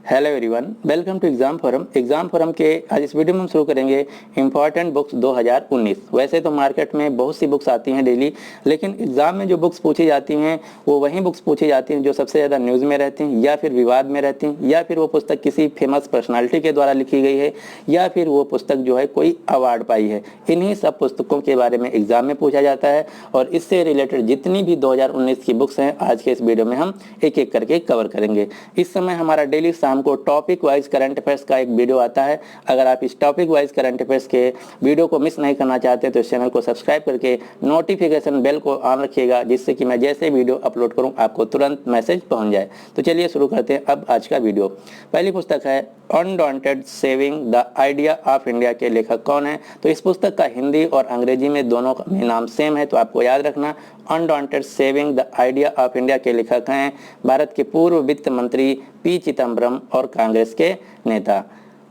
Hello everyone, welcome to exam forum. Exam forum के आज इस वीडियो में हम शुरू करेंगे इंपॉर्टेंट बुक्स 2019। वैसे तो मार्केट में बहुत सी बुक्स आती हैं डेली, लेकिन एग्जाम में जो बुक्स पूछी जाती हैं वो वही बुक्स पूछी जाती हैं जो सबसे ज़्यादा न्यूज़ में रहती हैं या फिर विवाद में रहती हैं, या फिर वो पुस्तक किसी फेमस पर्सनालिटी के द्वारा लिखी गई है, या फिर वो पुस्तक जो है कोई अवार्ड पाई है। इन्हीं सब पुस्तकों के बारे में एग्जाम में पूछा जाता है और इससे रिलेटेड जितनी भी 2019 की बुक्स हैं आज के इस वीडियो में हम एक एक करके कवर करेंगे। इस समय हमारा डेली शाम को टॉपिक वाइज करंट अफेयर्स का एक वीडियो आता है। अगर आप इस टॉपिक वाइज करंट अफेयर्स के वीडियो को मिस नहीं करना चाहते तो इस चैनल को सब्सक्राइब करके नोटिफिकेशन बेल को ऑन रखिएगा, जिससे कि मैं जैसे वीडियो अपलोड करूं आपको तुरंत मैसेज पहुंच जाए। तो चलिए शुरू करते हैं अब आज का वीडियो। पहली पुस्तक है undaunted saving the idea of India के लेखक कौन है? तो इस पुस्तक का हिंदी और अंग्रेजी में दोनों में नाम सेम है, तो आपको याद रखना undaunted saving the idea of India के लेखक हैं भारत के पूर्व वित्त मंत्री पी चिदम्बरम और कांग्रेस के नेता।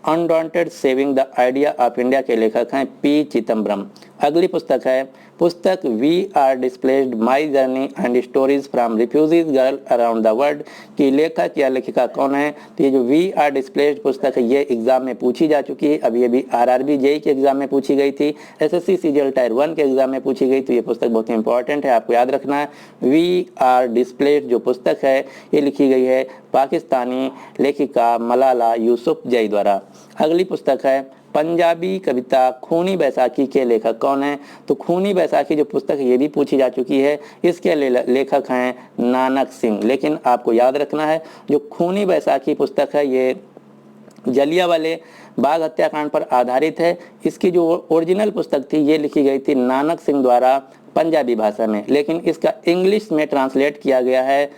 Undaunted saving the idea of India के लेखक हैं पी चिदम्बरम। अगली पुस्तक है पुस्तक we are displaced my journey and stories from refugees girl around the world की लेखक या लेखिका कौन है? तो ये जो वी आर डिस्प्लेस्ड पुस्तक है ये एग्जाम में पूछी जा चुकी है। अभी अभी आरआरबी जेईई के एग्जाम में पूछी गई थी, एसएससी सीजीएल टायर 1 के एग्जाम में पूछी गई। तो ये पुस्तक बहुत ही इंपॉर्टेंट है, आपको याद रखना है। वी आर डिस्प्लेस्ड जो पुस्तक है ये लिखी गई है पाकिस्तानी लेखिका मलाला यूसुफजई द्वारा। अगली पुस्तक है पंजाबी कविता खूनी बैसाखी के लेखक कौन है? तो खूनी बैसाखी जो पुस्तक है ये भी पूछी जा चुकी है। इसके लेखक हैं नानक सिंह। लेकिन आपको याद रखना है जो खूनी बैसाखी पुस्तक है ये जलियांवाला बाग हत्याकांड पर आधारित है। इसकी जो ओरिजिनल पुस्तक थी ये लिखी गई थी नानक सिंह द्वारा पंजाबी भाषा में, लेकिन इसका इंग्लिश में ट्रांसलेट किया गया है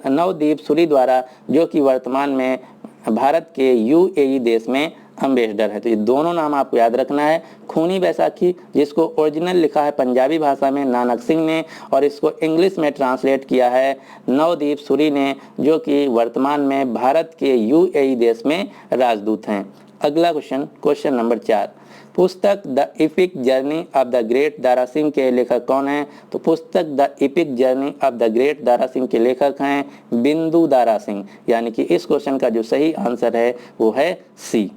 नवदीप सूरी द्वारा, जो कि वर्तमान में भारत के यूएई देश में अम्बेसडर है। तो ये दोनों नाम आपको याद रखना है। खूनी बैसाखी जिसको ओरिजिनल लिखा है पंजाबी भाषा में नानक सिंह ने, और इसको इंग्लिश में ट्रांसलेट किया है नवदीप सूरी ने, जो कि वर्तमान में भारत के यूएई देश में राजदूत हैं। अगला क्वेश्चन नंबर 4, पुस्तक the EPIC journey of the great Dara Singh के लेखक कौन है? तो पुस्तक the EPIC journey of the great Dara Singh के लेखक हैं बिंदु दारा सिंह। यानी कि इस क्वेश्चन का जो सही आंसर है वो है सी।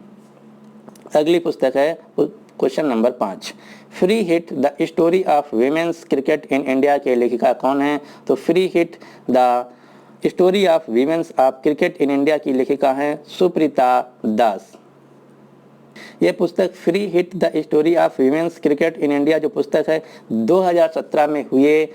अगली पुस्तक है question number 5, free hit the story of women's cricket in India के लेखिका कौन है? तो free hit the story of women's of cricket in India की लेखिका हैं सुप्रीता दास। यह पुस्तक free hit the story of women's cricket in India जो पुस्तक है 2017 में हुए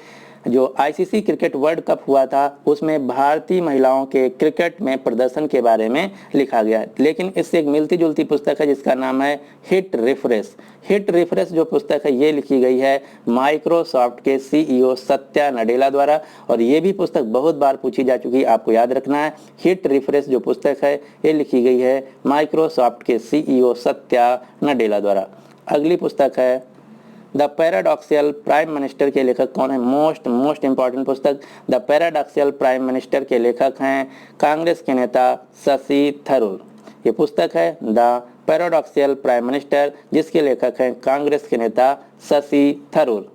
जो आईसीसी क्रिकेट वर्ल्ड कप हुआ था उसमें भारतीय महिलाओं के क्रिकेट में प्रदर्शन के बारे में लिखा गया है। लेकिन इससे एक मिलती जुलती पुस्तक है जिसका नाम है हिट रिफ्रेश। हिट रिफ्रेश जो पुस्तक है ये लिखी गई है माइक्रोसॉफ्ट के सीईओ सत्या नडेला द्वारा, और ये भी पुस्तक बहुत बार पूछी जा चुकी है, आपको याद रखना है। हिट रिफ्रेश जो पुस्तक है ये लिखी गई है माइक्रोसॉफ्ट के सीईओ सत्या नडेला द्वारा। अगली पुस्तक है द पैराडॉक्सियल प्राइम मिनिस्टर के लेखक कौन है? मोस्ट इंपॉर्टेंट पुस्तक। द पैराडॉक्सियल प्राइम मिनिस्टर के लेखक हैं कांग्रेस के नेता शशि थरूर। ये पुस्तक है द पैराडॉक्सियल प्राइम मिनिस्टर, जिसके लेखक हैं कांग्रेस के नेता शशि थरूर।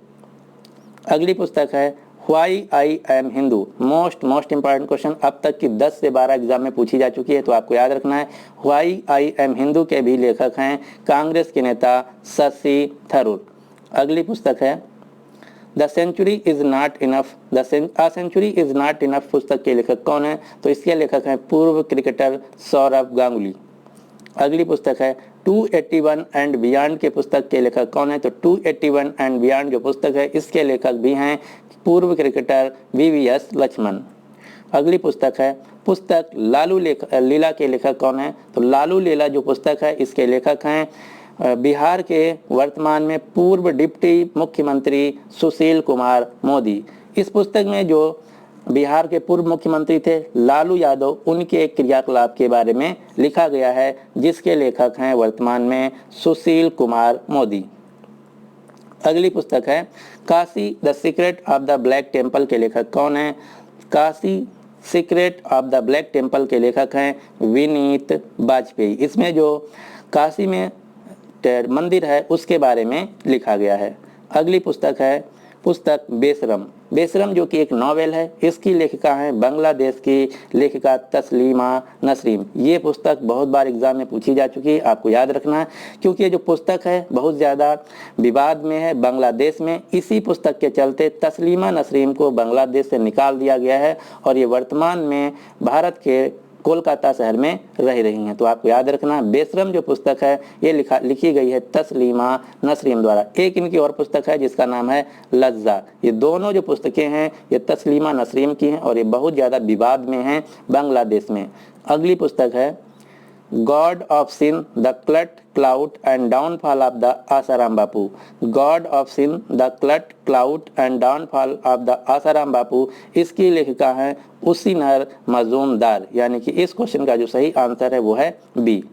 अगली पुस्तक है why I am Hindu. Most important question, अब तक की 10 से 12 एग्जाम में पूछी जा चुकी है, तो आपको याद रखना है। व्हाई आई एम हिंदू के भी लेखक हैं कांग्रेस के नेता शशि थरूर। अगली पुस्तक है the century is not enough century is not enough पुस्तक के लेखक कौन है? तो इसके लेखक हैं पूर्व क्रिकेटर सौरव गांगुली। अगली पुस्तक है 281 एंड बियॉन्ड के पुस्तक के लेखक कौन है? तो 281 एंड बियॉन्ड जो पुस्तक है इसके लेखक भी हैं पूर्व क्रिकेटर वीवीएस लक्ष्मण। अगली पुस्तक है पुस्तक लालू लीला के लेखक कौन है? तो लालू लीला जो पुस्तक है इसके लेखक हैं बिहार के वर्तमान में पूर्व डिप्टी मुख्यमंत्री सुशील कुमार मोदी। इस पुस्तक में जो बिहार के पूर्व मुख्यमंत्री थे लालू यादव, उनके क्रियाकलाप के बारे में लिखा गया है, जिसके लेखक हैं वर्तमान में सुशील कुमार मोदी। अगली पुस्तक है Kashi the secret of the black temple के लेखक कौन है? Kashi secret of the black temple के लेखक हैं विनीत वाजपेयी। इसमें जो काशी में मंदिर है उसके बारे में लिखा गया है। अगली पुस्तक है पुस्तक बेशरम। बेशरम जो कि एक नॉवेल है, इसकी लेखिका हैं बांग्लादेश की लेखिका तस्लीमा नसरीन। ये पुस्तक बहुत बार एग्जाम में पूछी जा चुकी है, आपको याद रखना है, क्योंकि ये जो पुस्तक है बहुत ज़्यादा विवाद में है बांग्लादेश में। इसी पुस्तक के चलते तस्लीमा नसरीन को बांग्लादेश से निकाल दिया गया है और ये वर्तमान में भारत के कोलकाता शहर में रह रही हैं। तो आपको याद रखना, बेशरम जो पुस्तक है ये लिखी गई है तस्लीमा नसरीन द्वारा। एक इनकी और पुस्तक है जिसका नाम है लज्जा। ये दोनों जो पुस्तकें हैं ये तस्लीमा नसरीन की हैं और ये बहुत ज़्यादा विवाद में हैं बांग्लादेश में। अगली पुस्तक है God of sin, the cult clout and downfall of the Asaram Bapu. God of sin, the cult clout and downfall of the Asaram Bapu. इसकी लेखिका है उसिनर मजूमदार, यानी कि इस क्वेश्चन का जो सही आंसर है वो है बी।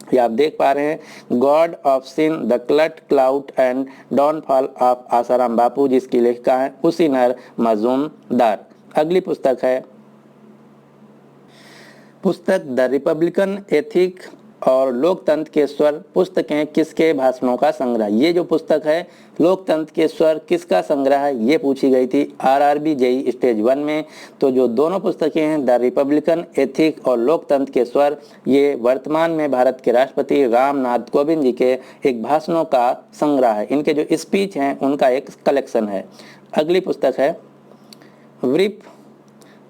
ये आप देख पा रहे हैं, God of sin, the cult clout and downfall of Asaram Bapu, जिसकी लेखिका है उसिनर मजूमदार। अगली पुस्तक है पुस्तक द रिपब्लिकन एथिक और लोकतंत्र के स्वर, पुस्तकें किसके भाषणों का संग्रह। ये जो पुस्तक है लोकतंत्र के स्वर किसका संग्रह है, ये पूछी गई थी आरआरबी जेईई स्टेज 1 में। तो जो दोनों पुस्तकें हैं द रिपब्लिकन एथिक और लोकतंत्र के स्वर, ये वर्तमान में भारत के राष्ट्रपति रामनाथ कोविंद जी के एक भाषणों का संग्रह है। इनके जो स्पीच हैं उनका एक कलेक्शन है। अगली पुस्तक है brief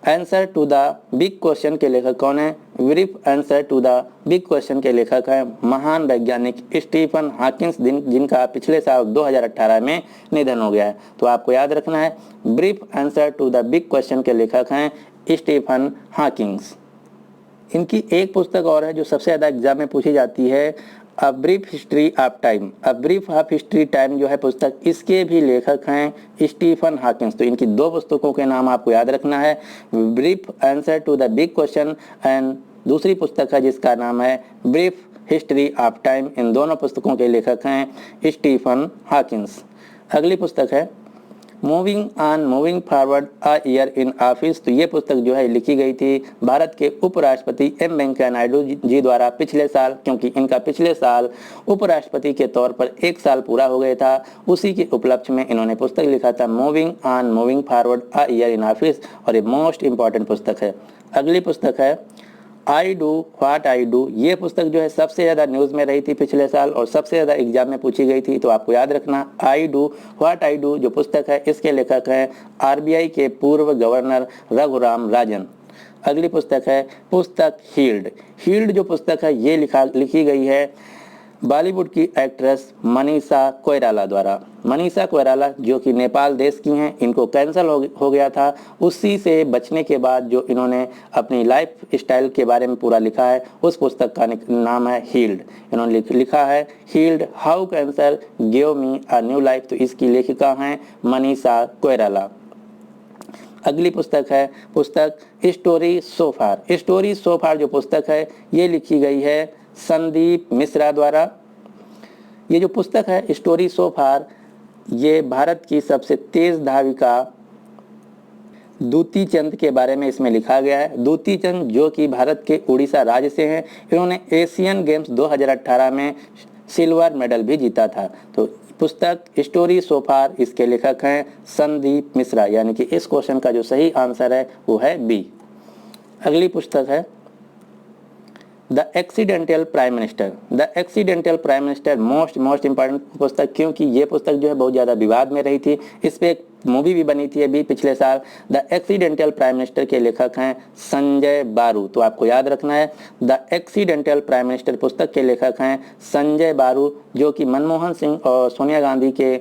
answer to the big question के लेखक कौन है। Brief answer to the big question के लेखक है महान वैज्ञानिक स्टीफन हॉकिंस, जिनका पिछले साल 2018 में निधन हो गया है। तो आपको याद रखना है, brief answer to the big question के लेखक हैं स्टीफन हॉकिंस। इनकी एक पुस्तक और है जो सबसे ज़्यादा एग्जाम में पूछी जाती है, a brief history of time. A brief of history time जो है पुस्तक, इसके भी लेखक हैं स्टीफन हॉकिंस। तो इनकी दो पुस्तकों के नाम आपको याद रखना है, brief answer to the big question and दूसरी पुस्तक है जिसका नाम है ब्रीफ हिस्ट्री ऑफ टाइम। इन दोनों पुस्तकों के लेखक हैं स्टीफन हॉकिंस। अगली पुस्तक है moving on moving forward a year in office. तो ये पुस्तक जो है लिखी गई थी भारत के उपराष्ट्रपति एम वेंकैया नायडू जी द्वारा पिछले साल, क्योंकि इनका पिछले साल उपराष्ट्रपति के तौर पर 1 साल पूरा हो गया था। उसी के उपलक्ष्य में इन्होंने पुस्तक लिखा था moving on moving forward a year in office, और ये मोस्ट इंपॉर्टेंट पुस्तक है। अगली पुस्तक है I do what I do. ये पुस्तक जो है सबसे ज़्यादा न्यूज़ में रही थी पिछले साल और सबसे ज़्यादा एग्जाम में पूछी गई थी। तो आपको याद रखना, I do what I do जो पुस्तक है इसके लेखक हैं आरबीआई के पूर्व गवर्नर रघुराम राजन। अगली पुस्तक है पुस्तक हील्ड। हील्ड जो पुस्तक है ये लिखी गई है बॉलीवुड की एक्ट्रेस मनीषा कोइराला द्वारा। मनीषा कोइराला जो कि नेपाल देश की हैं, इनको कैंसर हो गया था। उसी से बचने के बाद जो इन्होंने अपनी लाइफ स्टाइल के बारे में पूरा लिखा है, उस पुस्तक का नाम है हील्ड। इन्होंने लिखा है healed, how cancer give me a new life. तो इसकी लेखिका हैं मनीषा कोइराला। अगली पुस्तक है पुस्तक स्टोरी सो फार। स्टोरी सो फार जो पुस्तक है ये लिखी गई है संदीप मिश्रा द्वारा। ये जो पुस्तक है स्टोरी सो फार, ये भारत की सबसे तेज धाविका दूती चंद के बारे में इसमें लिखा गया है। दूती चंद जो कि भारत के उड़ीसा राज्य से हैं, इन्होंने एशियन गेम्स 2018 में सिल्वर मेडल भी जीता था। तो पुस्तक स्टोरी सो फार, इसके लेखक हैं संदीप मिश्रा, यानी कि इस क्वेश्चन का जो सही आंसर है वो है बी। अगली पुस्तक है the accidental prime minister. The accidental prime minister most important पुस्तक, क्योंकि ये पुस्तक जो है बहुत ज़्यादा विवाद में रही थी। इस पर एक मूवी भी बनी थी अभी पिछले साल। द एक्सीडेंटल प्राइम मिनिस्टर के लेखक हैं संजय बारू। तो आपको याद रखना है, द एक्सीडेंटल प्राइम मिनिस्टर पुस्तक के लेखक हैं संजय बारू, जो कि मनमोहन सिंह और सोनिया गांधी के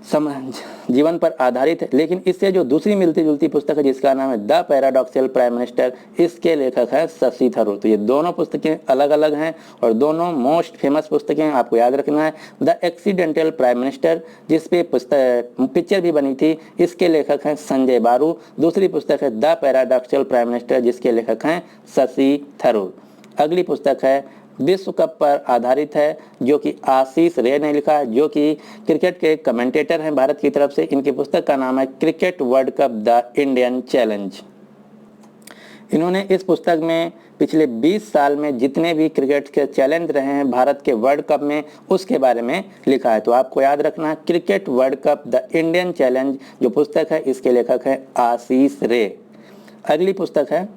जीवन पर आधारित है। लेकिन इससे जो दूसरी मिलती जुलती पुस्तक है जिसका नाम है द पैराडॉक्सल प्राइम मिनिस्टर, इसके लेखक है शशि थरूर। तो ये दोनों पुस्तकें अलग अलग हैं और दोनों मोस्ट फेमस पुस्तकें, आपको याद रखना है। द एक्सीडेंटल प्राइम मिनिस्टर जिस पे पिक्चर भी बनी थी, इसके लेखक हैं संजय बारू। दूसरी पुस्तक है द पैराडॉक्सल प्राइम मिनिस्टर जिसके लेखक हैं शशि थरूर। अगली पुस्तक है विश्व कप पर आधारित है, जो कि आशीष रे ने लिखा है, जो कि क्रिकेट के कमेंटेटर हैं भारत की तरफ से। इनकी पुस्तक का नाम है cricket world cup the Indian challenge. इन्होंने इस पुस्तक में पिछले 20 साल में जितने भी क्रिकेट के चैलेंज रहे हैं भारत के वर्ल्ड कप में, उसके बारे में लिखा है। तो आपको याद रखना है, cricket world cup the Indian challenge जो पुस्तक है, इसके लेखक है आशीष रे। अगली पुस्तक है,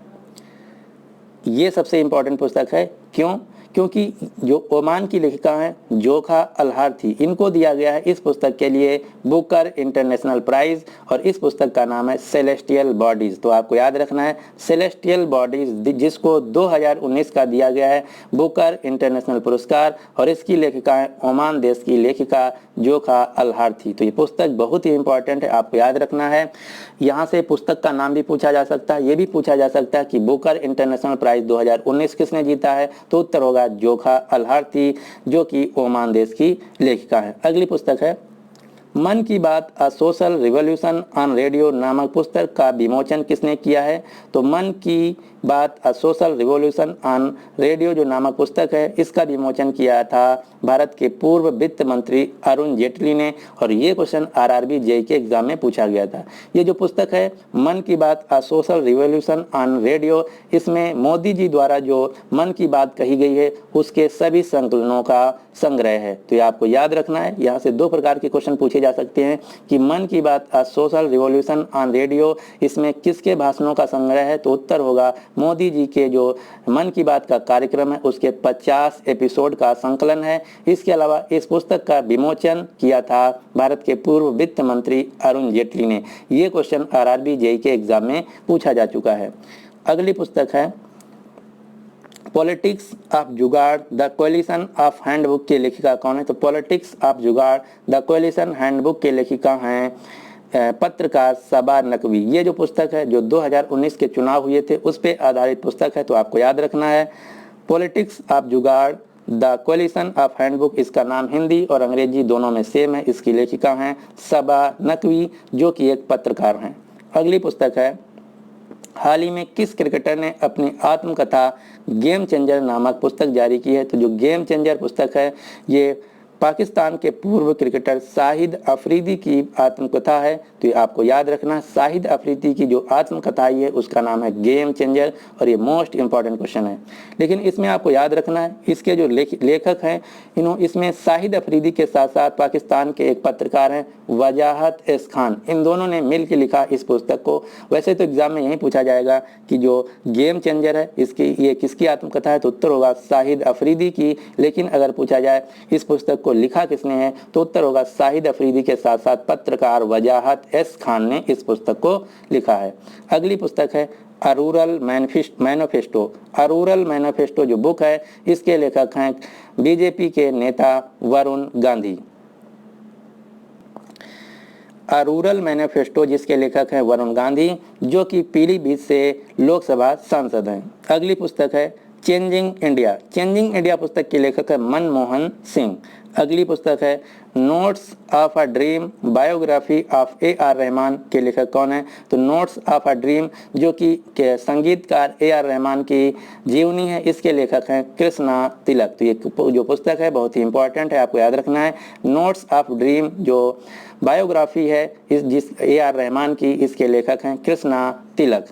ये सबसे इंपॉर्टेंट पुस्तक है। क्यों? क्योंकि जो ओमान की लेखिका हैं जोखा अल-हार्थी, इनको दिया गया है इस पुस्तक के लिए बुकर इंटरनेशनल प्राइज, और इस पुस्तक का नाम है सेलेस्टियल बॉडीज। तो आपको याद रखना है सेलेस्टियल बॉडीज, जिसको 2019 का दिया गया है बुकर इंटरनेशनल पुरस्कार, और इसकी लेखिका है ओमान देश की लेखिका जोखा अल-हार्थी। तो ये पुस्तक बहुत ही इंपॉर्टेंट है, आपको याद रखना है। यहाँ से पुस्तक का नाम भी पूछा जा सकता है, ये भी पूछा जा सकता है कि बुकर इंटरनेशनल प्राइज 2019 किसने जीता है, तो उत्तर होगा जोखा अल-हार्थी, जो कि ओमान देश की लेखिका है। अगली पुस्तक है मन की बात a social revolution on radio नामक पुस्तक का विमोचन किसने किया है, तो मन की बात a social revolution on radio जो नामक पुस्तक है, इसका विमोचन किया था भारत के पूर्व वित्त मंत्री अरुण जेटली ने, और ये क्वेश्चन आरआरबी जेईई के एग्जाम में पूछा गया था। ये जो पुस्तक है मन की बात a social revolution on radio, इसमें मोदी जी द्वारा जो मन की बात कही गई है उसके सभी संकलनों का संग्रह है। तो ये आपको याद रखना है। यहाँ से दो प्रकार के क्वेश्चन पूछे जा सकते हैं कि मन की बात a social revolution on radio, इसमें किसके भाषणों का संग्रह है, तो उत्तर होगा मोदी जी के जो मन की बात का कार्यक्रम है उसके 50 एपिसोड का संकलन है। इसके अलावा इस पुस्तक का विमोचन किया था भारत के पूर्व वित्त मंत्री अरुण जेटली ने। ये क्वेश्चन आरआरबी जेईई के एग्जाम में पूछा जा चुका है। अगली पुस्तक है पॉलिटिक्स ऑफ जुगाड़ द कोलिशन ऑफ हैंडबुक के लेखिका कौन है, तो पॉलिटिक्स ऑफ जुगाड़ द कोलिशन हैंडबुक के लेखिका हैं पत्रकार सबा नकवी। ये जो पुस्तक है जो 2019 के चुनाव हुए थे उस पर आधारित पुस्तक है। तो आपको याद रखना है पॉलिटिक्स ऑफ जुगाड़ द कोलिशन ऑफ हैंडबुक, इसका नाम हिंदी और अंग्रेजी दोनों में सेम है। इसकी लेखिका हैं सबा नकवी, जो कि एक पत्रकार हैं। अगली पुस्तक है हाल ही में किस क्रिकेटर ने अपनी आत्मकथा गेम चेंजर नामक पुस्तक जारी की है, तो जो गेम चेंजर पुस्तक है ये पाकिस्तान के पूर्व क्रिकेटर शाहिद अफरीदी की आत्मकथा है। तो ये आपको याद रखना, शाहिद अफरीदी की जो आत्मकथा है उसका नाम है गेम चेंजर, और ये मोस्ट इंपॉर्टेंट क्वेश्चन है। लेकिन इसमें आपको याद रखना है इसके जो लेखक हैं इसमें शाहिद अफरीदी के साथ साथ पाकिस्तान के एक पत्रकार हैं वजाहत एस खान, इन दोनों ने मिल के लिखा इस पुस्तक को। वैसे तो एग्जाम में यही पूछा जाएगा कि जो गेम चेंजर है इसकी ये किसकी आत्मकथा है, तो उत्तर होगा शाहिद अफरीदी की। लेकिन अगर पूछा जाए इस पुस्तक को लिखा किसने है, तो उत्तर होगा शाहिद अफरीदी के साथ साथ पत्रकार वजाहत एस खान ने इस पुस्तक को लिखा है। अगली पुस्तक है a rural manifesto. A rural manifesto जो बुक है इसके लेखक हैं बीजेपी के नेता Varun Gandhi. A rural manifesto जिसके लेखक हैं वरुण गांधी, जो कि पीलीभीत से लोकसभा सांसद हैं। अगली पुस्तक है चेंजिंग इंडिया। चेंजिंग इंडिया पुस्तक के लेखक है मनमोहन सिंह। अगली पुस्तक है notes of a dream biography of AR. Rahman के लेखक कौन है, तो नोट्स ऑफ अ ड्रीम जो कि संगीतकार ए.आर. रहमान की जीवनी है, इसके लेखक हैं कृष्णा तिलक। तो ये जो पुस्तक है बहुत ही इंपॉर्टेंट है, आपको याद रखना है। नोट्स ऑफ ड्रीम जो बायोग्राफी है जिस ए.आर. रहमान की, इसके लेखक हैं कृष्णा तिलक।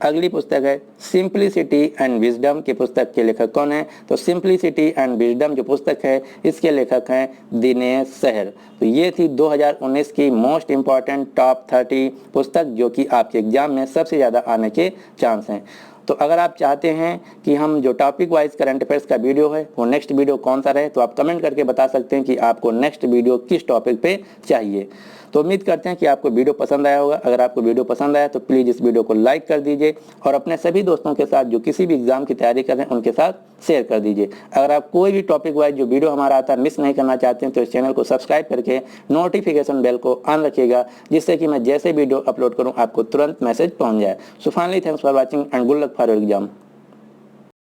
अगली पुस्तक है सिंप्लिसिटी एंड विजडम की पुस्तक के लेखक कौन है, तो सिंप्लिसिटी एंड विजडम जो पुस्तक है इसके लेखक हैं दिनेश सहर। तो ये थी 2019 की मोस्ट इम्पॉर्टेंट टॉप 30 पुस्तक जो कि आपके एग्जाम में सबसे ज़्यादा आने के चांस हैं। तो अगर आप चाहते हैं कि हम जो टॉपिक वाइज करंट अफेयर्स का वीडियो है वो नेक्स्ट वीडियो कौन सा रहे, तो आप कमेंट करके बता सकते हैं कि आपको नेक्स्ट वीडियो किस टॉपिक पे चाहिए। तो उम्मीद करते हैं कि आपको वीडियो पसंद आया होगा। अगर आपको वीडियो पसंद आया तो प्लीज़ इस वीडियो को लाइक कर दीजिए और अपने सभी दोस्तों के साथ जो किसी भी एग्जाम की तैयारी कर रहे हैं उनके साथ शेयर कर दीजिए। अगर आप कोई भी टॉपिक वाइज जो वीडियो हमारा आता है मिस नहीं करना चाहते हैं तो इस चैनल को सब्सक्राइब करके नोटिफिकेशन बेल को ऑन रखिएगा, जिससे कि मैं जैसे वीडियो अपलोड करूँ आपको तुरंत मैसेज पहुँच जाए। So finally thanks for watching and good luck for your exam.